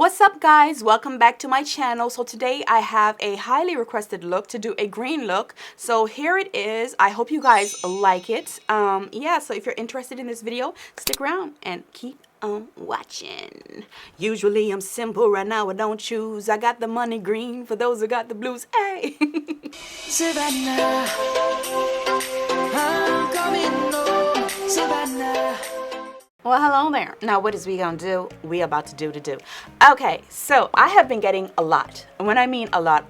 What's up guys, welcome back to my channel. So today I have a highly requested look to do a green look, so here it is. I hope you guys like it. Yeah, so if you're interested in this video, stick around and keep on watching. Usually I'm simple, right now I don't choose. I got the money green for those who got the blues. Hey. Savannah, I'm coming home, Savannah. Well, hello there. Now, what is we gonna do? We about to do. Okay, so I have been getting a lot. And when I mean a lot,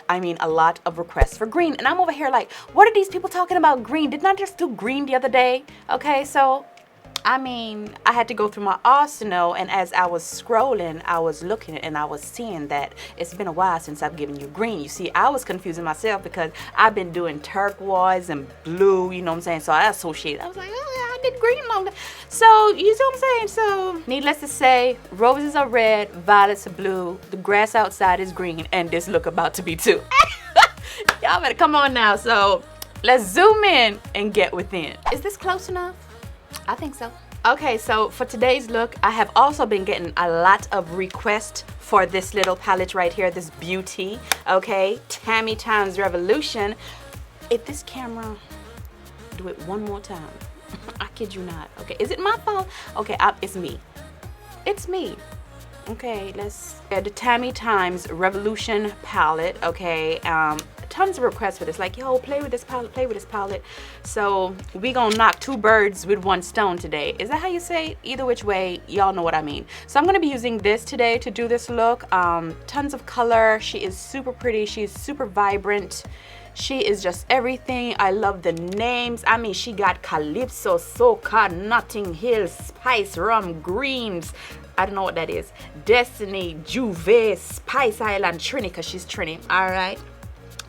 I mean a lot of requests for green. And I'm over here like, what are these people talking about green? Didn't I just do green the other day? Okay, so I mean, I had to go through my arsenal, and as I was scrolling, I was looking and I was seeing that it's been a while since I've given you green. You see, I was confusing myself because I've been doing turquoise and blue, you know what I'm saying? So I associated. I was like, oh yeah, I did green long time. So, you see what I'm saying? So, needless to say, roses are red, violets are blue, the grass outside is green, and this look about to be too. Y'all better come on now. So, let's zoom in and get within. Is this close enough? I think so. Okay, so for today's look, I have also been getting a lot of requests for this little palette right here, this beauty, okay? Tammi times Revolution. If this camera do it one more time, I kid you not, okay? Is it my fault? Okay, it's me. It's me. Okay, let's the Tammi times Revolution palette, okay? Tons of requests for this, like, yo, play with this palette. So we gonna knock two birds with one stone today. Is that how you say it? Either which way, y'all know what I mean. So I'm gonna be using this today to do this look. Tons of color. She is super pretty. She's super vibrant. She is just everything. I love the names. I mean, she got Calypso, Soca, Notting Hill, Spice, Rum, Greens. I don't know what that is. Destiny, Juve, Spice Island, Trini, because she's Trini. All right.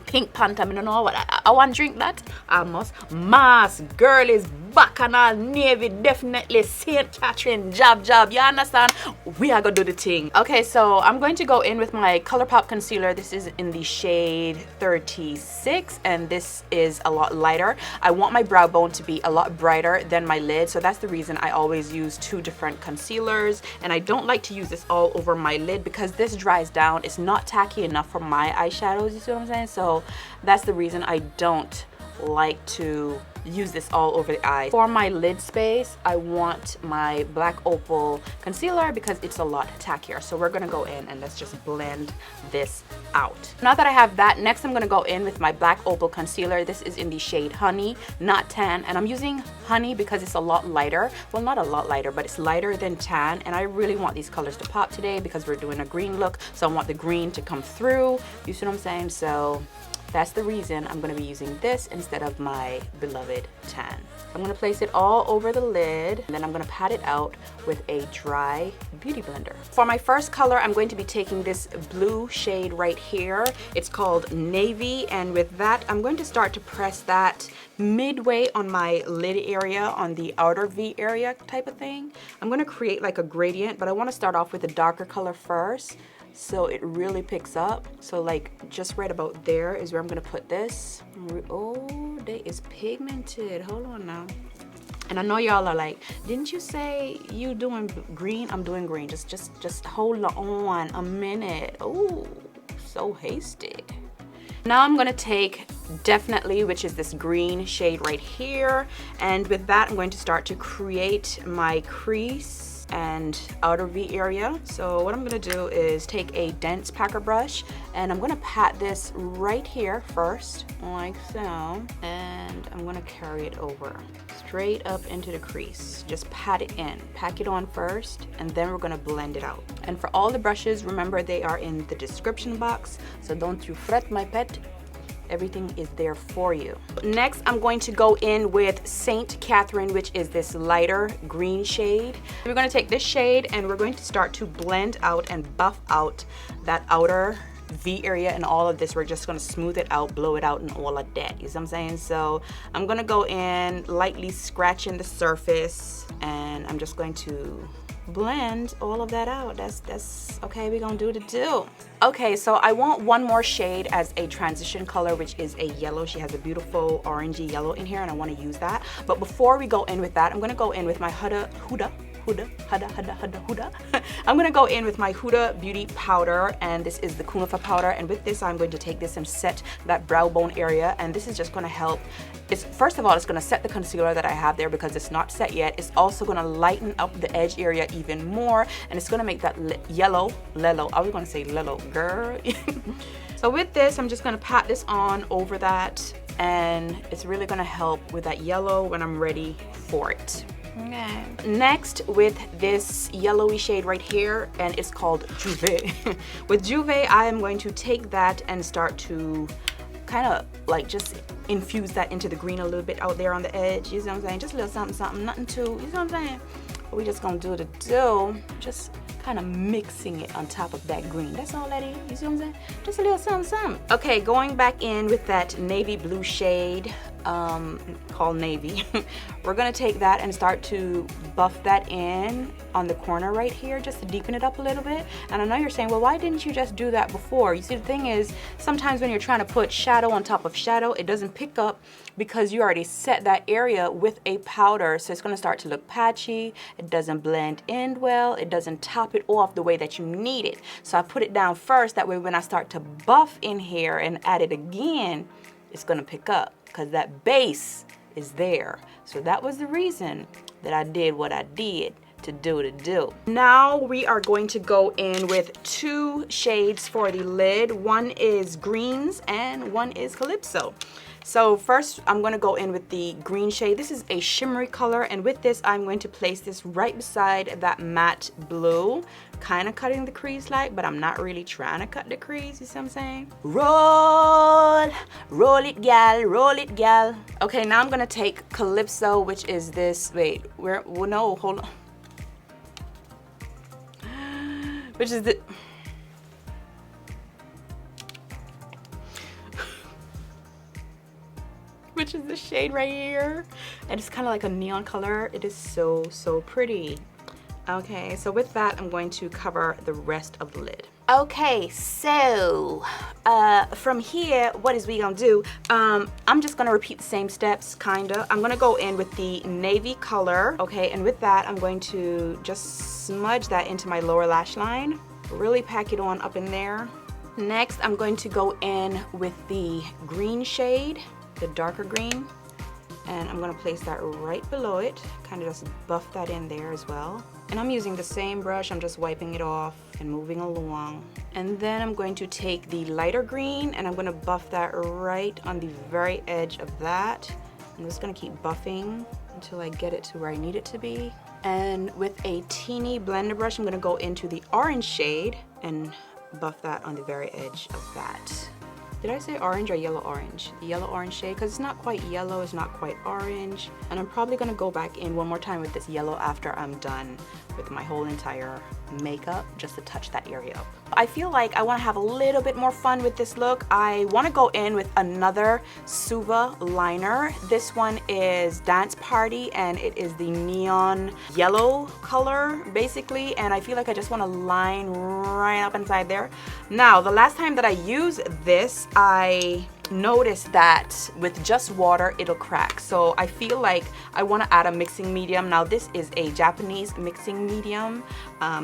Pink Panther, I don't know what I want to drink that. Almost. Mars, Girlies, Bacchanal, Navy, definitely St. Catherine, Job. You understand? We are gonna do the thing. Okay, so I'm going to go in with my Colourpop concealer. This is in the shade 36, and this is a lot lighter. I want my brow bone to be a lot brighter than my lid, so that's the reason I always use two different concealers. And I don't like to use this all over my lid because this dries down. It's not tacky enough for my eyeshadows, you see what I'm saying? So that's the reason I don't like to use this all over the eye. For my lid space, I want my black Opal concealer because it's a lot tackier. So we're gonna go in and let's just blend this out. Now that I have that, next I'm gonna go in with my black Opal concealer. This is in the shade Honey, not Tan, and I'm using Honey because it's a lot lighter. Well, not a lot lighter, but it's lighter than Tan, and I really want these colors to pop today because we're doing a green look, so I want the green to come through. You see what I'm saying? So that's the reason I'm going to be using this instead of my beloved Tan. I'm going to place it all over the lid, and then I'm going to pat it out with a dry beauty blender. For my first color, I'm going to be taking this blue shade right here. It's called Navy, and with that, I'm going to start to press that midway on my lid area, on the outer V area type of thing. I'm going to create like a gradient, but I want to start off with a darker color first, so it really picks up. So like just right about there is where I'm gonna put this. Oh, they is pigmented. Hold on now. And I know y'all are like, didn't you say you doing green? I'm doing green. Just hold on a minute. Oh, so hasty. Now I'm gonna take Definitely, which is this green shade right here, and with that I'm going to start to create my crease and outer V area. So what I'm gonna do is take a dense packer brush, and I'm gonna pat this right here first, like so, and I'm gonna carry it over straight up into the crease. Just pat it in, pack it on first, and then we're gonna blend it out. And for all the brushes, remember they are in the description box, so don't you fret, my pet. Everything is there for you. Next, I'm going to go in with St. Catherine, which is this lighter green shade. We're going to take this shade and we're going to start to blend out and buff out that outer V area and all of this. We're just going to smooth it out, blow it out, and all of that. You see what I'm saying? So I'm going to go in lightly scratching the surface, and I'm just going to blend all of that out. That's okay. We're gonna do the do. Okay, so I want one more shade as a transition color, which is a yellow. She has a beautiful orangey yellow in here, and I want to use that. But before we go in with that, I'm gonna go in with my Huda Huda. I'm gonna go in with my Huda Beauty powder, and this is the Kunafa powder, and with this I'm going to take this and set that brow bone area, and this is just gonna help. It's first of all, it's gonna set the concealer that I have there because it's not set yet. It's also gonna lighten up the edge area even more, and it's gonna make that yellow, I was gonna say lello, girl. So with this, I'm just gonna pat this on over that, and it's really gonna help with that yellow when I'm ready for it. Okay. Next, with this yellowy shade right here, and it's called Juve. With Juve, I am going to take that and start to kind of like just infuse that into the green a little bit out there on the edge. You know what I'm saying? Just a little something, something, nothing too, you know what I'm saying? But we just gonna do the do, just kind of mixing it on top of that green. That's all that is, you see what I'm saying? Just a little something, something. Okay, going back in with that navy blue shade, called Navy. We're gonna take that and start to buff that in on the corner right here, just to deepen it up a little bit. And I know you're saying, well, why didn't you just do that before? You see, the thing is, sometimes when you're trying to put shadow on top of shadow, it doesn't pick up because you already set that area with a powder, so it's gonna start to look patchy. It doesn't blend in well. It doesn't top it off the way that you need it. So I put it down first, that way when I start to buff in here and add it again, it's gonna pick up because that base is there. So that was the reason that I did what I did to do the do. Now we are going to go in with two shades for the lid. One is greens and one is Calypso. So first I'm going to go in with the green shade. This is a shimmery color, and with this I'm going to place this right beside that matte blue, kind of cutting the crease like, but I'm not really trying to cut the crease, you see what I'm saying? Roll it gal, roll it gal. Okay, now I'm going to take Calypso, which is this, wait, where, well, no, hold on. Which is the, which is the shade right here, and it's kind of like a neon color. It is so pretty. Okay, so with that I'm going to cover the rest of the lid. Okay, so from here, what is we gonna do? I'm just gonna repeat the same steps, kinda. I'm gonna go in with the navy color, okay, and with that I'm going to just smudge that into my lower lash line, really pack it on up in there. Next I'm going to go in with the green shade, the darker green, and I'm gonna place that right below it, kind of just buff that in there as well. And I'm using the same brush, I'm just wiping it off and moving along. And then I'm going to take the lighter green and I'm gonna buff that right on the very edge of that. I'm just gonna keep buffing until I get it to where I need it to be. And with a teeny blender brush, I'm gonna go into the orange shade and buff that on the very edge of that. Did I say orange or yellow orange? The yellow orange shade, because it's not quite yellow, it's not quite orange. And I'm probably gonna go back in one more time with this yellow after I'm done with my whole entire makeup, just to touch that area up. I feel like I wanna have a little bit more fun with this look. I wanna go in with another Suva liner. This one is Dance Party, and it is the neon yellow color, basically. And I feel like I just wanna line right up inside there. Now, the last time that I used this, I noticed that with just water it'll crack, so I feel like I want to add a mixing medium. Now this is a Japanese mixing medium.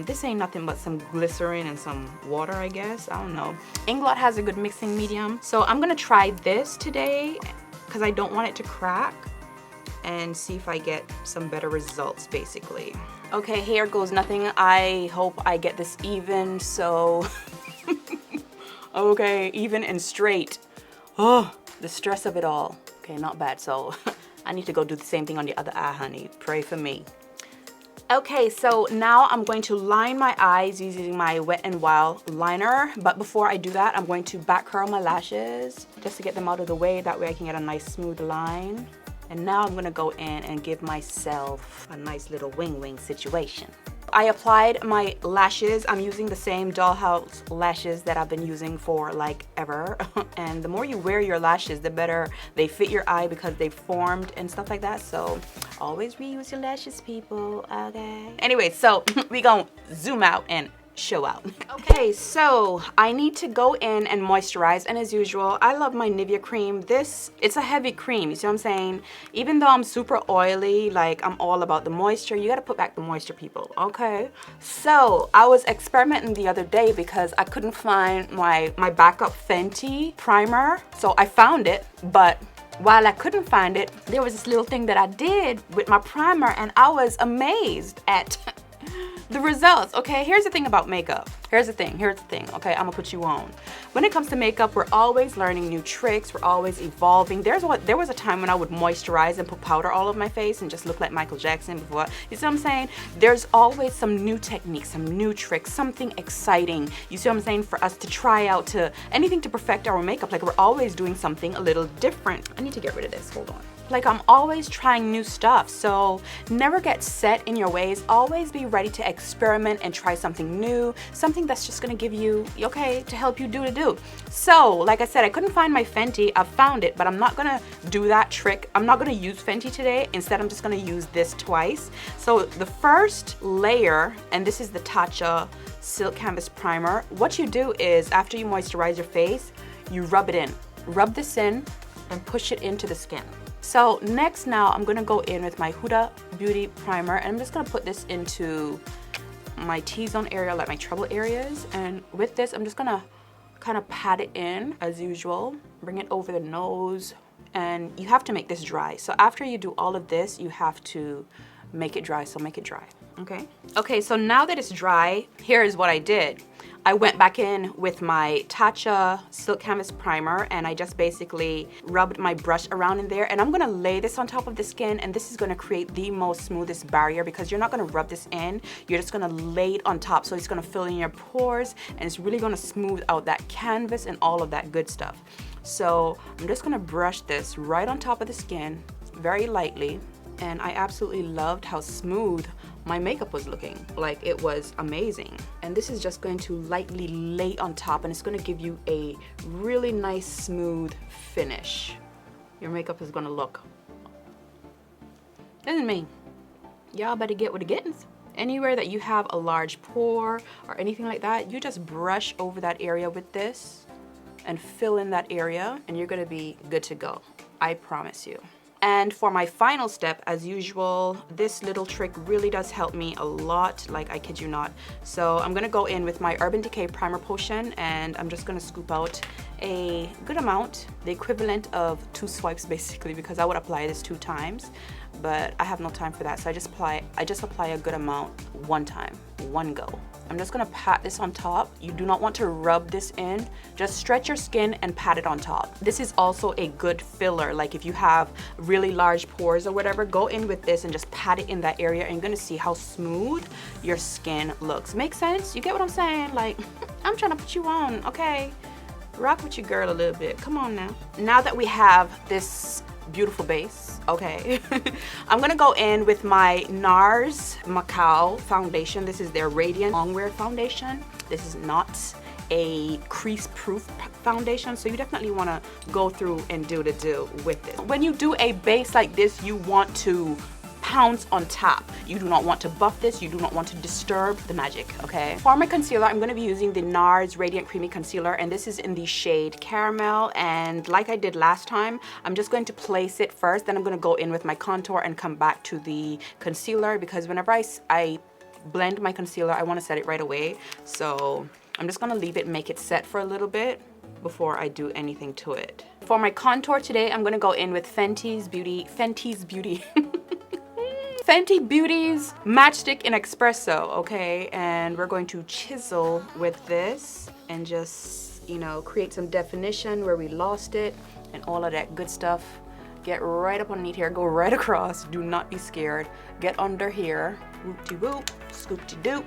This ain't nothing but some glycerin and some water, I guess. I don't know. Inglot has a good mixing medium, so I'm gonna try this today because I don't want it to crack, and see if I get some better results, basically. Okay, here goes nothing. I hope I get this even, so okay, even and straight. Oh, the stress of it all. Okay, not bad. So I need to go do the same thing on the other eye, honey. Pray for me. Okay, so now I'm going to line my eyes using my Wet n Wild liner. But before I do that, I'm going to back curl my lashes just to get them out of the way. That way I can get a nice smooth line. And now I'm gonna go in and give myself a nice little wing situation. I applied my lashes. I'm using the same Dollhouse lashes that I've been using for like ever. And the more you wear your lashes, the better they fit your eye because they've formed and stuff like that. So always reuse your lashes, people, okay? Anyway, so we gonna zoom out and show out. Okay, so I need to go in and moisturize, and as usual, I love my Nivea cream. This, it's a heavy cream, you see what I'm saying? Even though I'm super oily, like I'm all about the moisture, you gotta put back the moisture, people, okay? So I was experimenting the other day because I couldn't find my backup Fenty primer. So I found it, but while I couldn't find it, there was this little thing that I did with my primer, and I was amazed at the results. Okay, here's the thing about makeup. Here's the thing, okay? I'm gonna put you on. When it comes to makeup, we're always learning new tricks, we're always evolving. There was a time when I would moisturize and put powder all over my face and just look like Michael Jackson before. You see what I'm saying? There's always some new techniques, some new tricks, something exciting. You see what I'm saying? For us to try out, to anything to perfect our makeup. Like, we're always doing something a little different. I need to get rid of this, hold on. Like, I'm always trying new stuff, so never get set in your ways. Always be ready to experiment and try something new, something that's just gonna give you, okay, to help you do. So, like I said, I couldn't find my Fenty. I found it, but I'm not gonna do that trick. I'm not gonna use Fenty today. Instead, I'm just gonna use this twice. So the first layer, and this is the Tatcha Silk Canvas Primer. What you do is, after you moisturize your face, you rub it in. Rub this in and push it into the skin. So next, now I'm gonna go in with my Huda Beauty Primer, and I'm just gonna put this into my T-zone area, like my trouble areas. And with this, I'm just gonna kind of pat it in as usual, bring it over the nose, and you have to make this dry. So after you do all of this, you have to make it dry, so make it dry, okay? Okay, so now that it's dry, here is what I did. I went back in with my Tatcha Silk Canvas Primer, and I just basically rubbed my brush around in there, and I'm gonna lay this on top of the skin, and this is gonna create the most smoothest barrier because you're not gonna rub this in, you're just gonna lay it on top, so it's gonna fill in your pores, and it's really gonna smooth out that canvas and all of that good stuff. So I'm just gonna brush this right on top of the skin, very lightly, and I absolutely loved how smooth my makeup was looking. Like, it was amazing. And this is just going to lightly lay on top, and it's gonna give you a really nice smooth finish. Your makeup is gonna look, isn't me? Y'all better get what it gets. Anywhere that you have a large pore or anything like that, you just brush over that area with this and fill in that area, and you're gonna be good to go. I promise you. And for my final step, as usual, this little trick really does help me a lot, like, I kid you not. So I'm gonna go in with my Urban Decay Primer Potion, and I'm just gonna scoop out a good amount, the equivalent of 2 swipes basically, because I would apply this 2 times, but I have no time for that. So I just apply a good amount one time, one go. I'm just gonna pat this on top. You do not want to rub this in. Just stretch your skin and pat it on top. This is also a good filler. Like, if you have really large pores or whatever, go in with this and just pat it in that area, and you're gonna see how smooth your skin looks. Make sense? You get what I'm saying? Like, I'm trying to put you on, okay? Rock with your girl a little bit. Come on now. Now that we have this beautiful base, okay, I'm gonna go in with my Nars Macao foundation. This is their Radiant Longwear foundation. This is not a crease proof foundation, so you definitely want to go through and do with this. When you do a base like this, you want to pounce on top. You do not want to buff this. You do not want to disturb the magic, okay? For my concealer, I'm going to be using the Nars Radiant Creamy Concealer, and this is in the shade Caramel. And like I did last time, I'm just going to place it first, then I'm going to go in with my contour and come back to the concealer, because whenever I blend my concealer, I want to set it right away. So I'm just going to leave it, make it set for a little bit before I do anything to it. For my contour today, I'm going to go in with Fenty Beauty's Matchstick in Espresso, okay? And we're going to chisel with this and just, you know, create some definition where we lost it and all of that good stuff. Get right up underneath here, go right across. Do not be scared. Get under here, whoop-de-whoop, scoop-de-doop.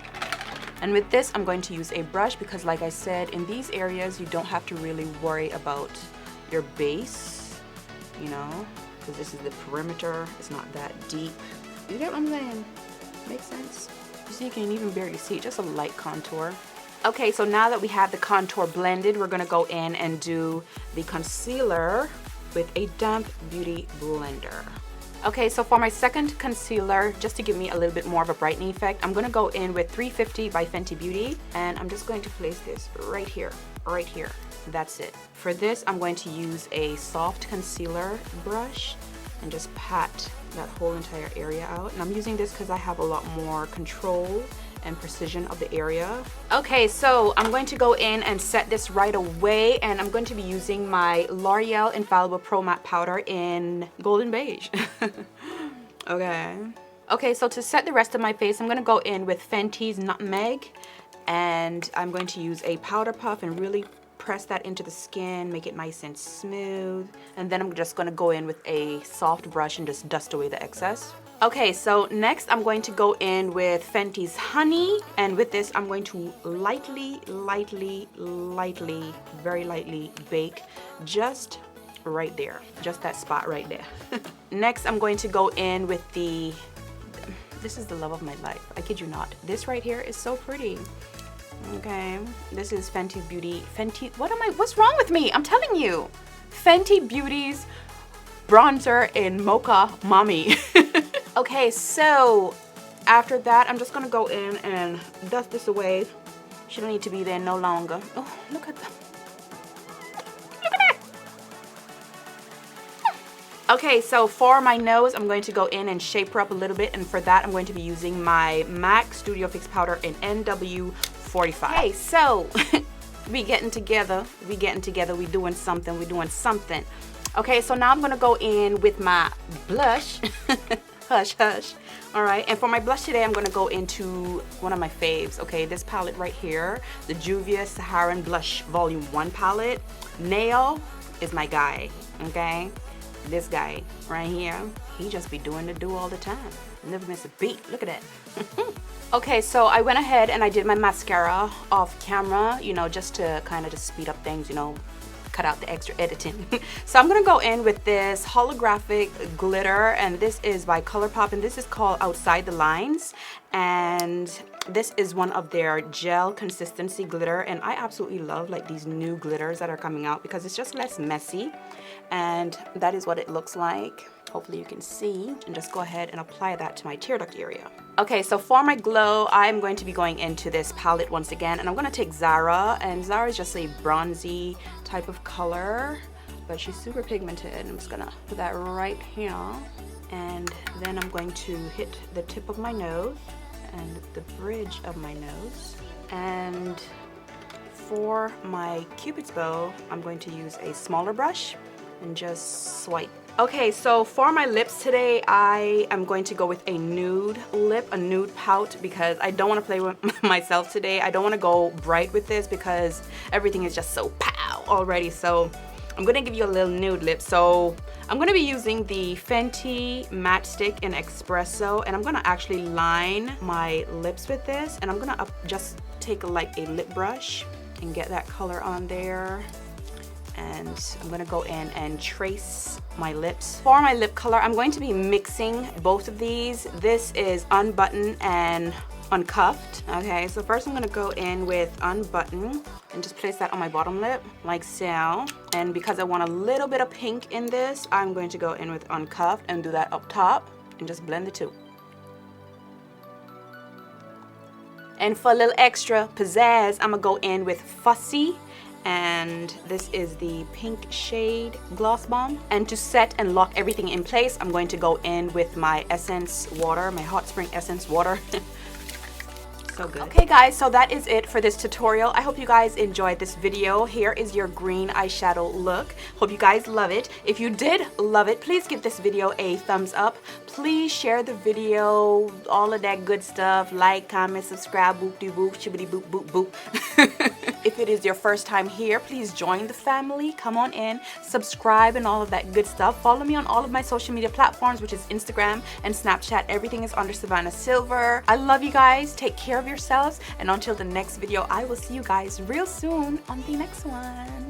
And with this, I'm going to use a brush because, like I said, in these areas, you don't have to really worry about your base, you know, because this is the perimeter. It's not that deep. You get what I'm saying? Makes sense? You see, you can even barely see, just a light contour. Okay, so now that we have the contour blended, we're gonna go in and do the concealer with a damp beauty blender. Okay, so for my second concealer, just to give me a little bit more of a brightening effect, I'm gonna go in with 350 by Fenty Beauty, and I'm just going to place this right here, right here. That's it. For this, I'm going to use a soft concealer brush and just pat that whole entire area out. And I'm using this because I have a lot more control and precision of the area. Okay, so I'm going to go in and set this right away, and I'm going to be using my L'Oreal Infallible Pro Matte Powder in Golden Beige. Okay, so to set the rest of my face, I'm gonna go in with Fenty's Nutmeg, and I'm going to use a powder puff and really press that into the skin, make it nice and smooth. And then I'm just gonna go in with a soft brush and just dust away the excess. Okay, so next I'm going to go in with Fenty's Honey, and with this I'm going to lightly, very lightly bake just right there, just that spot right there. Next I'm going to go in with this is the love of my life, I kid you not. This right here is so pretty. Okay, this is Fenty Beauty, what's wrong with me? I'm telling you, Fenty Beauty's bronzer in Mocha Mommy. Okay, so after that, I'm just gonna go in and dust this away. She don't need to be there no longer. Oh, look at them. Look at that. Okay, so for my nose, I'm going to go in and shape her up a little bit, and for that, I'm going to be using my MAC Studio Fix Powder in NW45. Okay, so we getting together, we doing something. Okay, so now I'm gonna go in with my blush. Hush, hush. All right, and for my blush today, I'm gonna go into one of my faves. Okay, this palette right here, the Juvia Saharan Blush Volume 1 palette. Nail is my guy, okay? This guy right here, he just be doing the do all the time. Never miss a beat, look at that. Okay, so I went ahead and I did my mascara off camera, you know, just to kind of just speed up things, you know, cut out the extra editing. So I'm gonna go in with this holographic glitter, and this is by Colourpop, and this is called Outside the Lines, and this is one of their gel consistency glitter, and I absolutely love like these new glitters that are coming out because it's just less messy, and that is what it looks like. Hopefully you can see, and just go ahead and apply that to my tear duct area. Okay, so for my glow, I'm going to be going into this palette once again, and I'm gonna take Zara, and Zara is just a bronzy type of color, but she's super pigmented. I'm just gonna put that right here, and then I'm going to hit the tip of my nose and the bridge of my nose. And for my Cupid's bow, I'm going to use a smaller brush and just swipe. Okay, so for my lips today, I am going to go with a nude lip, a nude pout, because I don't want to play with myself today. I don't want to go bright with this because everything is just so pow already. So I'm going to give you a little nude lip. So I'm going to be using the Fenty Matte Stick in Espresso, and I'm going to actually line my lips with this, and I'm going to just take like a lip brush and get that color on there. And I'm gonna go in and trace my lips. For my lip color, I'm going to be mixing both of these. This is Unbutton and Uncuffed. Okay, so first I'm gonna go in with Unbutton and just place that on my bottom lip, like so. And because I want a little bit of pink in this, I'm going to go in with Uncuffed and do that up top and just blend the two. And for a little extra pizzazz, I'm gonna go in with Fussy, and this is the pink shade Gloss Bomb. And to set and lock everything in place, I'm going to go in with my essence water, my hot spring essence water. So good. Okay guys, so that is it for this tutorial. I hope you guys enjoyed this video. Here is your green eyeshadow look. Hope you guys love it. If you did love it, please give this video a thumbs up. Please share the video, all of that good stuff. Like, comment, subscribe, boop-de-boop, shibbity-boop-boop-boop. If it is your first time here, please join the family. Come on in, subscribe, and all of that good stuff. Follow me on all of my social media platforms, which is Instagram and Snapchat. Everything is under Savannah Sylver. I love you guys. Take care of yourselves, and until the next video, I will see you guys real soon on the next one.